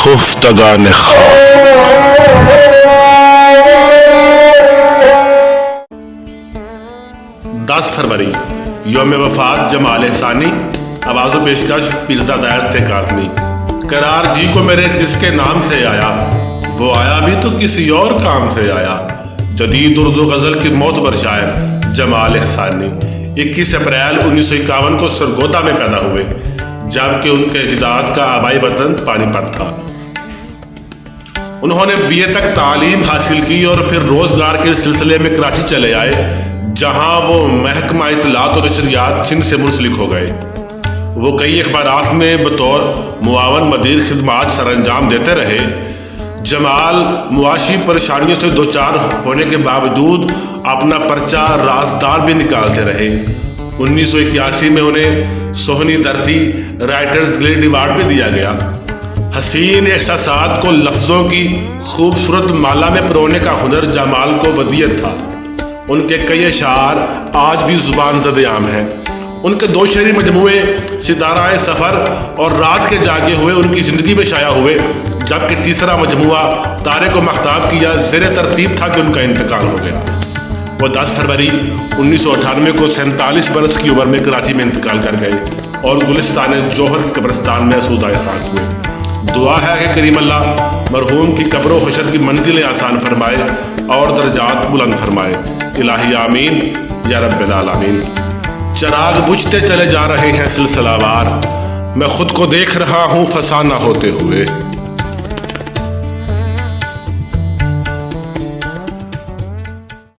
خفتگان خواب. 10 فروری یوم وفات جمال احسانی. آواز و پیشکش پیرزادہ سے کاظمی. قرار جی کو میرے جس کے نام سے آیا، وہ آیا بھی تو کسی اور کام سے آیا. جدید اردو غزل کی معتبر شاعر جمال احسانی 21 اپریل 1951 کو سرگودا میں پیدا ہوئے، جبکہ ان کے اجداد کا آبائی وطن پانی پت تھا. انہوں نے BA تک تعلیم حاصل کی اور پھر روزگار کے سلسلے میں کراچی چلے آئے، جہاں وہ محکمہ اطلاعات و نشریات سندھ سے منسلک ہو گئے. وہ کئی اخبارات میں بطور معاون مدیر خدمات سر انجام دیتے رہے. جمال معاشی پریشانیوں سے دوچار ہونے کے باوجود اپنا پرچہ رازدار بھی نکالتے رہے. 1981 میں انہیں سوہنی دھرتی رائٹرز گلڈ ایوارڈ بھی دیا گیا. حسین احساسات کو لفظوں کی خوبصورت مالا میں پرونے کا ہنر جمال کو ودیعت تھا. ان کے کئی اشعار آج بھی زبان زد عام ہیں. ان کے 2 شعری مجموعے ستارہ سفر اور رات کے جاگے ہوئے ان کی زندگی میں شائع ہوئے، جبکہ تیسرا مجموعہ تارے کو مختاب کیا زیر ترتیب تھا کہ ان کا انتقال ہو گیا. وہ 10 فروری 1998 کو 47 برس کی عمر میں کراچی میں انتقال کر گئے اور گلستان جوہر کی قبرستان میں اسودہ خاک ہوئے. دعا ہے کہ کریم اللہ مرحوم کی قبر و حشر کی منزلیں آسان فرمائے اور درجات بلند فرمائے. الہی آمین یا رب العالمین. چراغ بجھتے چلے جا رہے ہیں سلسلہ وار، میں خود کو دیکھ رہا ہوں فسانہ ہوتے ہوئے.